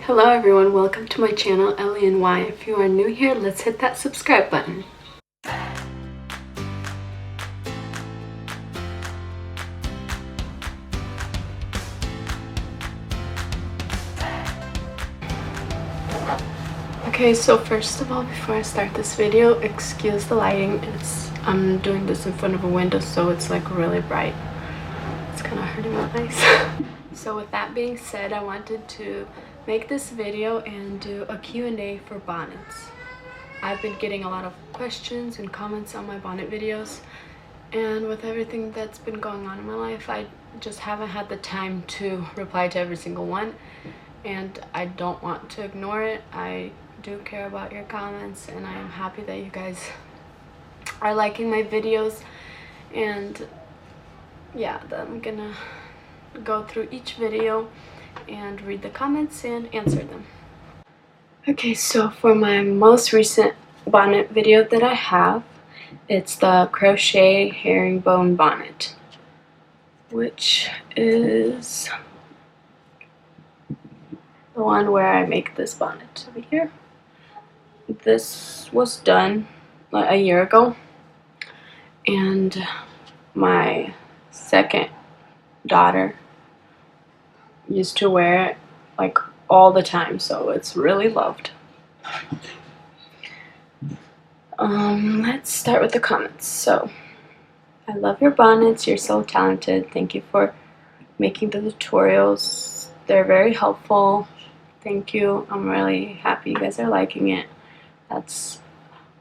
Hello everyone, welcome to my channel Eli&Y. If you are new here, let's hit that subscribe button. Okay, so first of all, before I start this video, excuse the lighting. I'm doing this in front of a window, so it's like really bright. It's kind of hurting my eyes. So with that being said, I wanted to make this video and do a Q&A for bonnets. I've been getting a lot of questions and comments on my bonnet videos, and with everything that's been going on in my life, I just haven't had the time to reply to every single one, and I don't want to ignore it. I do care about your comments, and I am happy that you guys are liking my videos. And yeah, I'm gonna go through each video and read the comments and answer them. Okay, so for my most recent bonnet video that I have, it's the crochet herringbone bonnet, which is the one where I make this bonnet over here. This was done like a year ago, and my second daughter used to wear it like all the time, so it's really loved. Let's start with the comments. So, I love your bonnets, you're so talented, thank you for making the tutorials, they're very helpful, thank you, I'm really happy you guys are liking it. That's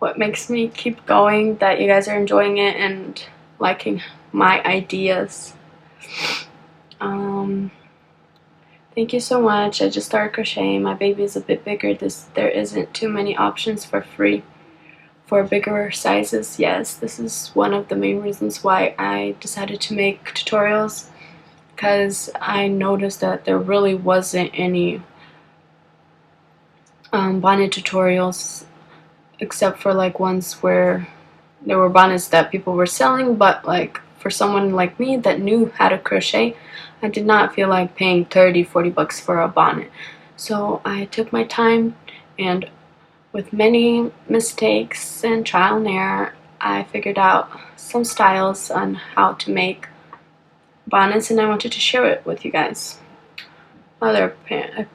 what makes me keep going, that you guys are enjoying it and liking my ideas. Thank you so much. I just started crocheting. My baby is a bit bigger. There isn't too many options for free for bigger sizes. Yes, this is one of the main reasons why I decided to make tutorials, because I noticed that there really wasn't any bonnet tutorials, except for like ones where there were bonnets that people were selling, but like for someone like me that knew how to crochet, I did not feel like paying 30-40 bucks for a bonnet. So I took my time, and with many mistakes and trial and error, I figured out some styles on how to make bonnets, and I wanted to share it with you guys. Another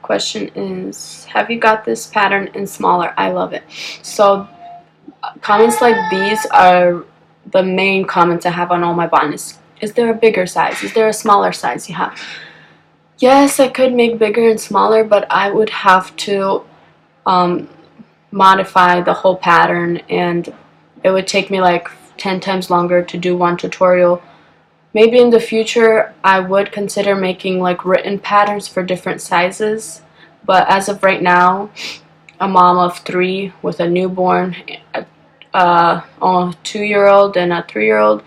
question is, have you got this pattern in smaller? I love it. So comments like these are the main comments I have on all my bonnets. Is there a bigger size? Is there a smaller size you have? Yes, I could make bigger and smaller, but I would have to modify the whole pattern, and it would take me like 10 times longer to do one tutorial. Maybe in the future I would consider making like written patterns for different sizes, but as of right now, a mom of 3 with a newborn, a 2-year-old and a 3-year-old,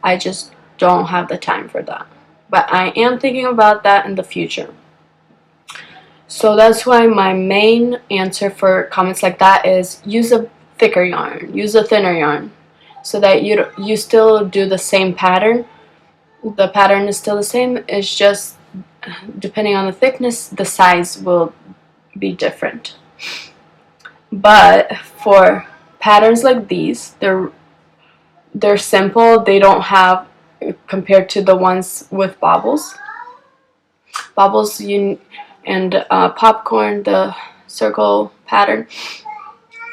I just don't have the time for that. But I am thinking about that in the future. So that's why my main answer for comments like that is use a thicker yarn, use a thinner yarn, so that you still do the same pattern. The pattern is still the same, it's just depending on the thickness, the size will be different. But for patterns like these, they're simple, they don't have, compared to the ones with bobbles and popcorn, the circle pattern,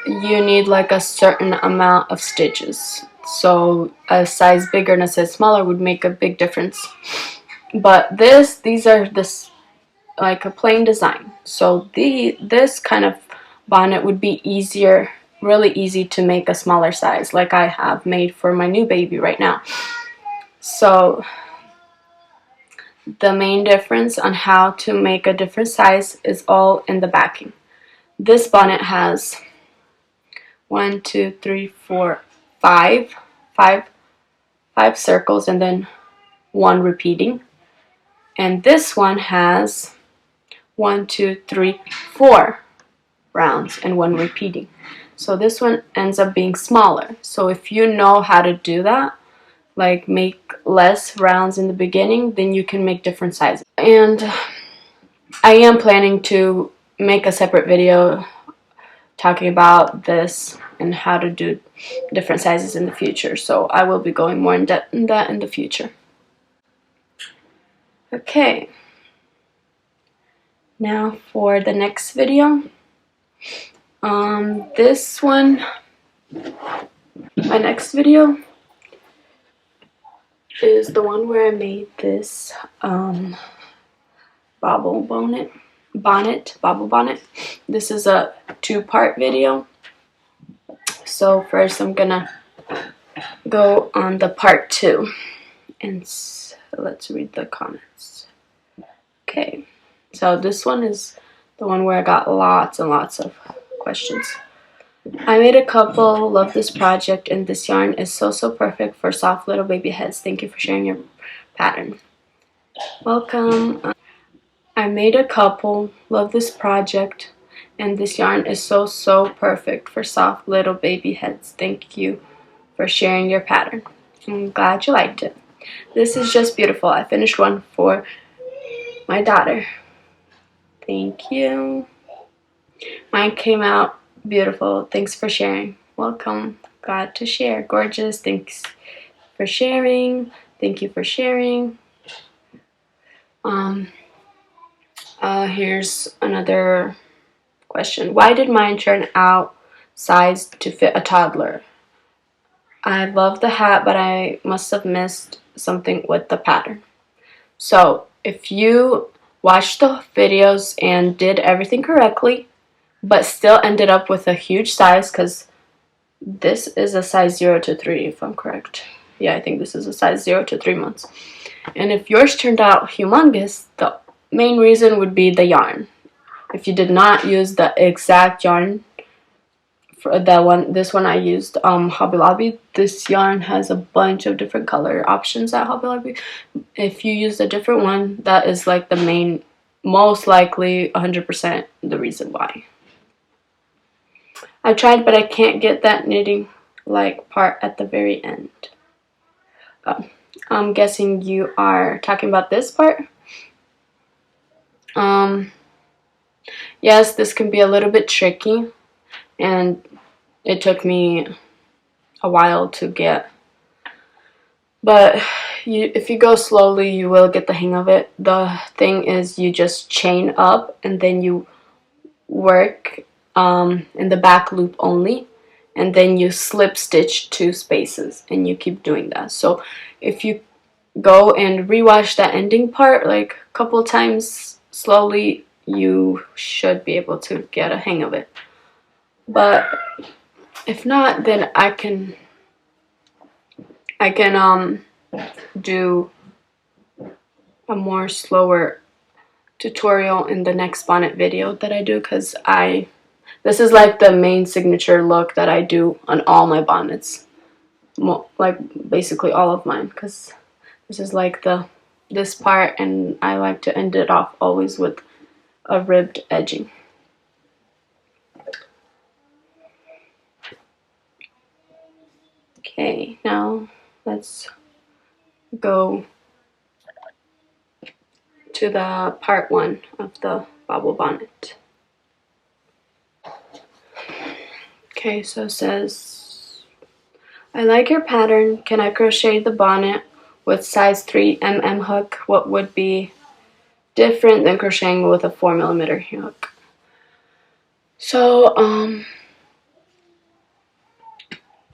you need like a certain amount of stitches. So a size bigger and a size smaller would make a big difference. But these are this like a plain design. So this kind of bonnet would be easier, really easy to make a smaller size, like I have made for my new baby right now. So the main difference on how to make a different size is all in the backing. This bonnet has 1, 2, 3, 4, 5 circles and then 1 repeating. And this one has 1, 2, 3, 4 rounds and 1 repeating. So this one ends up being smaller. So if you know how to do that, like make less rounds in the beginning, then you can make different sizes. And I am planning to make a separate video talking about this and how to do different sizes in the future. So I will be going more in depth in that in the future. Okay. Now for the next video. This one, my next video is the one where I made this Bobble Bonnet. This is a 2-part video. So first I'm gonna go on the part 2, and let's read the comments. Okay, so this one is the one where I got lots and lots of questions. I made a couple, love this project, and this yarn is so perfect for soft little baby heads. Thank you for sharing your pattern. Welcome. I made a couple, love this project, and this yarn is so perfect for soft little baby heads. Thank you for sharing your pattern. I'm glad you liked it. This is just beautiful. I finished one for my daughter. Thank you. Mine came out beautiful. Thanks for sharing. Welcome. Glad to share. Gorgeous. Thanks for sharing. Thank you for sharing. Here's another question. Why did mine turn out sized to fit a toddler? I love the hat, but I must have missed something with the pattern. So if you watched the videos and did everything correctly, but still ended up with a huge size, because this is a size 0 to 3 if I'm correct. Yeah, I think this is a size 0 to 3 months. And if yours turned out humongous, the main reason would be the yarn. If you did not use the exact yarn for this one I used Hobby Lobby. This yarn has a bunch of different color options at Hobby Lobby. If you use a different one, that is like the main, most likely 100% the reason why. I tried, but I can't get that knitting like part at the very end. Oh, I'm guessing you are talking about this part. Yes, this can be a little bit tricky, and it took me a while to get, but if you go slowly, you will get the hang of it. The thing is, you just chain up and then you work in the back loop only, and then you slip stitch 2 spaces, and you keep doing that. So if you go and rewatch that ending part like a couple times slowly, you should be able to get a hang of it. But if not, then I can do a more slower tutorial in the next bonnet video that I do, because this is like the main signature look that I do on all my bonnets, like basically all of mine, because this is like this part, and I like to end it off always with a ribbed edging. Okay, now let's go to the part 1 of the Bobble Bonnet. Okay, so it says, I like your pattern. Can I crochet the bonnet with size 3 mm hook? What would be different than crocheting with a 4mm hook? So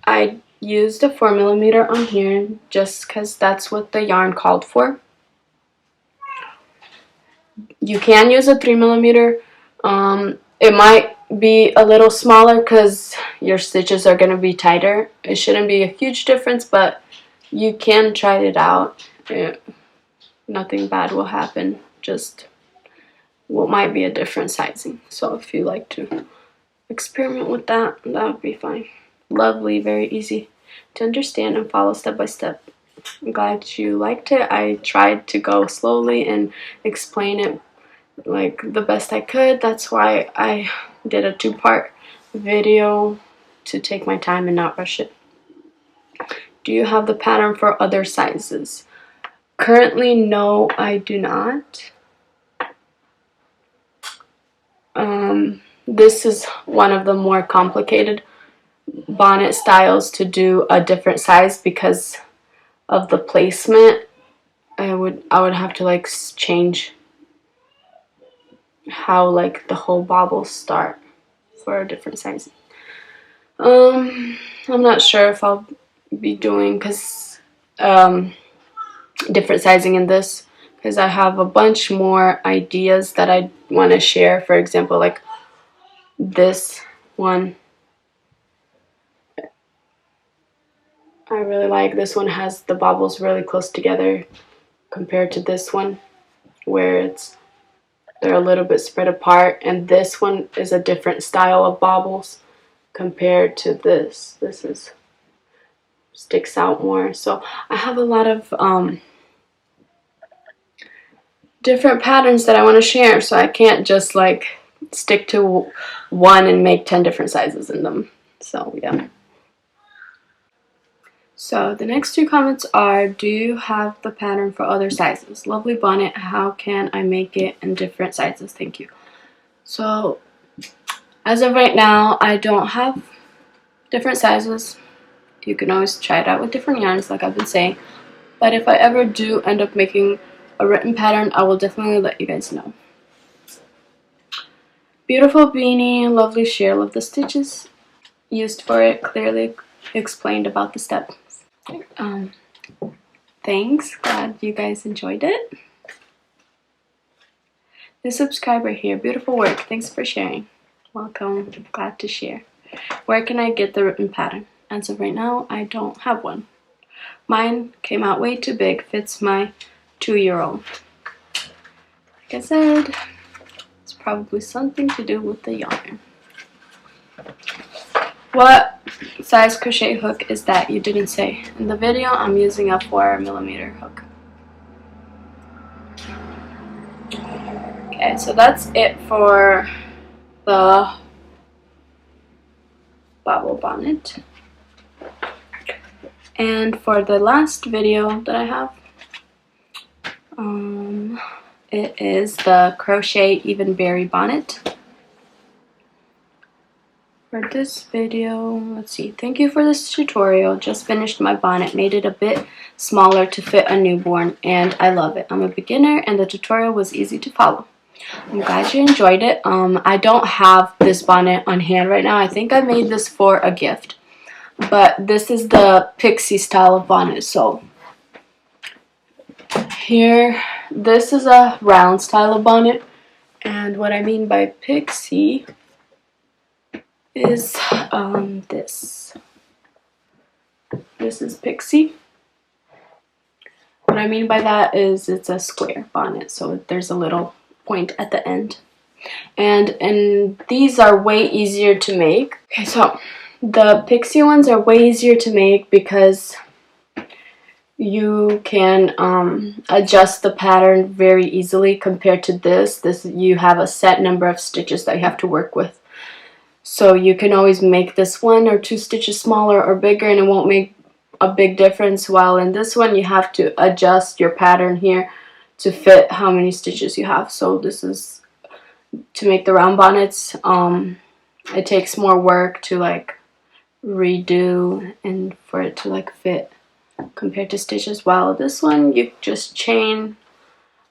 I used a 4mm on here just because that's what the yarn called for. You can use a 3mm. It might be a little smaller because your stitches are going to be tighter. It shouldn't be a huge difference, but you can try it out. Nothing bad will happen, just what might be a different sizing. So if you like to experiment with that, that would be fine. Lovely, very easy to understand and follow step by step. I'm glad you liked it. I tried to go slowly and explain it like the best I could. That's why I did a 2-part video, to take my time and not rush it. Do you have the pattern for other sizes? Currently, no, I do not. This is one of the more complicated bonnet styles to do a different size because of the placement. I would have to like change how like the whole bobbles start for a different size. I'm not sure if I'll be doing different sizing in this, because I have a bunch more ideas that I want to share. For example, like this one, I really like. This one has the bobbles really close together compared to this one where they're a little bit spread apart, and this one is a different style of bobbles compared to this. This sticks out more. So I have a lot of different patterns that I want to share, so I can't just like stick to one and make 10 different sizes in them. So yeah. So the next two comments are, do you have the pattern for other sizes? Lovely bonnet, how can I make it in different sizes? Thank you. So as of right now, I don't have different sizes. You can always try it out with different yarns like I've been saying. But if I ever do end up making a written pattern, I will definitely let you guys know. Beautiful beanie, lovely sheer, love the stitches used for it, clearly explained about the steps. Thanks, glad you guys enjoyed it. New subscriber here, beautiful work, thanks for sharing. Welcome, glad to share. Where can I get the written pattern? As of right now, I don't have one. Mine came out way too big, fits my 2-year-old. Like I said, it's probably something to do with the yarn. What size crochet hook is that? You didn't say. In the video, I'm using a 4mm hook. Okay, so that's it for the Bobble Bonnet. And for the last video that I have, it is the Crochet Even Berry Bonnet. For this video, let's see, thank you for this tutorial. Just finished my bonnet, made it a bit smaller to fit a newborn, and I love it. I'm a beginner and the tutorial was easy to follow. I'm glad you enjoyed it. I don't have this bonnet on hand right now. I think I made this for a gift, but this is the pixie style of bonnet. So here, this is a round style of bonnet, and what I mean by pixie is this. This is pixie. What I mean by that is it's a square bonnet, so there's a little point at the end. And these are way easier to make. Okay, so the pixie ones are way easier to make because you can adjust the pattern very easily compared to this. You have a set number of stitches that you have to work with. So you can always make this 1 or 2 stitches smaller or bigger and it won't make a big difference, while in this one you have to adjust your pattern here to fit how many stitches you have. So this is to make the round bonnets. It takes more work to like redo and for it to like fit compared to stitches, while this one you just chain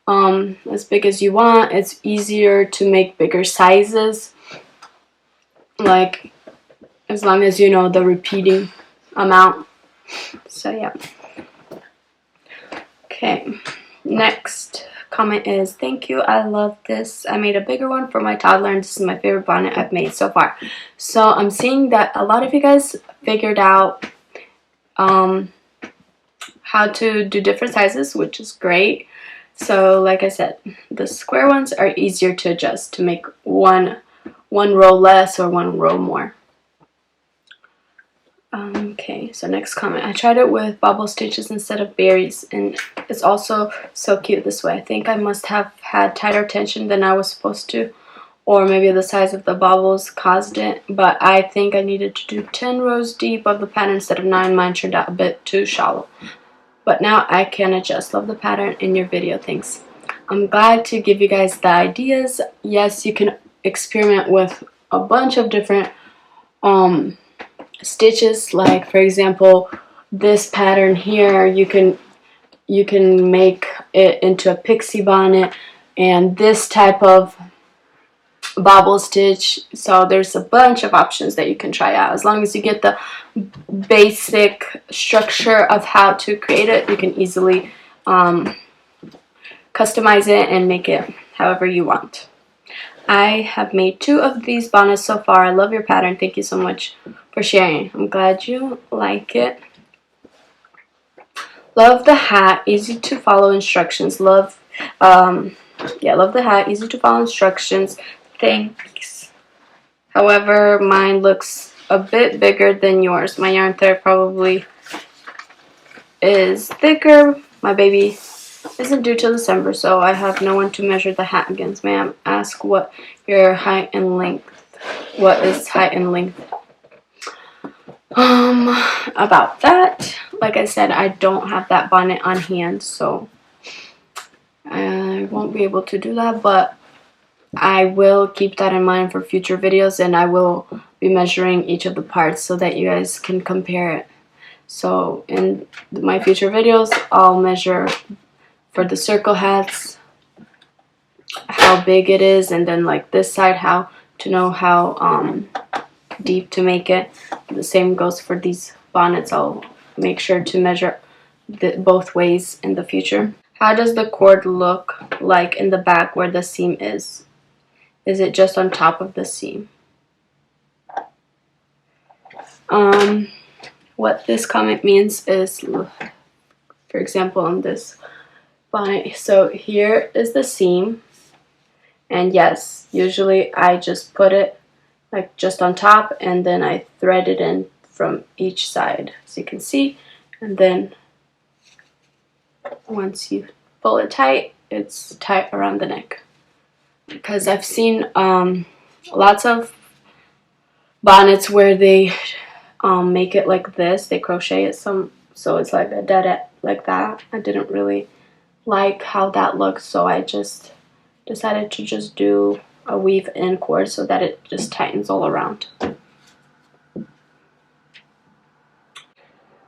as big as you want. It's easier to make bigger sizes, like as long as you know the repeating amount. So yeah. Okay, next comment is, thank you, I love this. I made a bigger one for my toddler and this is my favorite bonnet I've made so far. So I'm seeing that a lot of you guys figured out how to do different sizes, which is great. So like I said, the square ones are easier to adjust to make one row less or 1 row more. Okay, so next comment. I tried it with bobble stitches instead of berries and it's also so cute this way. I think I must have had tighter tension than I was supposed to, or maybe the size of the bobbles caused it, but I think I needed to do 10 rows deep of the pattern instead of 9. Mine turned out a bit too shallow. But now I can adjust. Love the pattern in your video, thanks. I'm glad to give you guys the ideas. Yes, you can experiment with a bunch of different stitches. Like for example, this pattern here, you can make it into a pixie bonnet, and this type of bobble stitch. So there's a bunch of options that you can try out. As long as you get the basic structure of how to create it, you can easily customize it and make it however you want. I have made 2 of these bonnets so far. I love your pattern. Thank you so much for sharing. I'm glad you like it. Love the hat. Easy to follow instructions. Love the hat. Easy to follow instructions. Thanks. However, mine looks a bit bigger than yours. My yarn thread probably is thicker. My baby isn't due till December, so I have no one to measure the hat against. Ma'am, ask what your height and length. What is height and length? About that, like I said, I don't have that bonnet on hand, so I won't be able to do that, but I will keep that in mind for future videos, and I will be measuring each of the parts so that you guys can compare it. So in my future videos, I'll measure for the circle hats how big it is, and then like this side, how to know how deep to make it. The same goes for these bonnets. I'll make sure to measure both ways in the future. How does the cord look like in the back where the seam is? Is it just on top of the seam? What this comment means is, for example, on this bonnet, so here is the seam, and yes, usually I just put it like just on top, and then I thread it in from each side, as you can see, and then once you pull it tight, it's tight around the neck. Because I've seen lots of bonnets where they make it like this, they crochet it so it's like a dead like that. I didn't really like how that looks, so I just decided to just do a weave in cord so that it just tightens all around.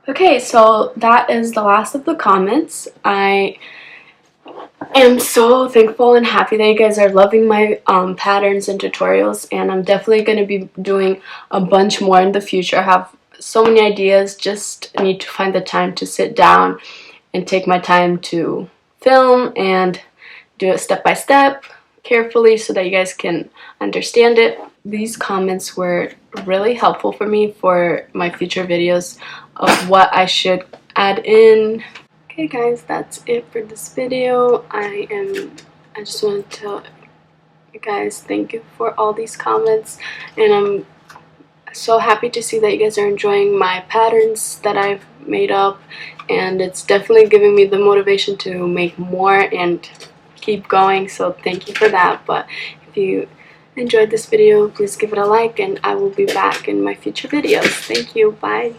Okay, so that is the last of the comments. I am so thankful and happy that you guys are loving my patterns and tutorials, and I'm definitely going to be doing a bunch more in the future. I have so many ideas, just need to find the time to sit down and take my time to film and do it step by step, carefully, so that you guys can understand it. These comments were really helpful for me for my future videos of what I should add in. Okay guys, that's it for this video. I just want to tell you guys thank you for all these comments, and I'm so happy to see that you guys are enjoying my patterns that I've made up, and it's definitely giving me the motivation to make more and keep going, so thank you for that. But if you enjoyed this video, please give it a like, and I will be back in my future videos. Thank you. Bye.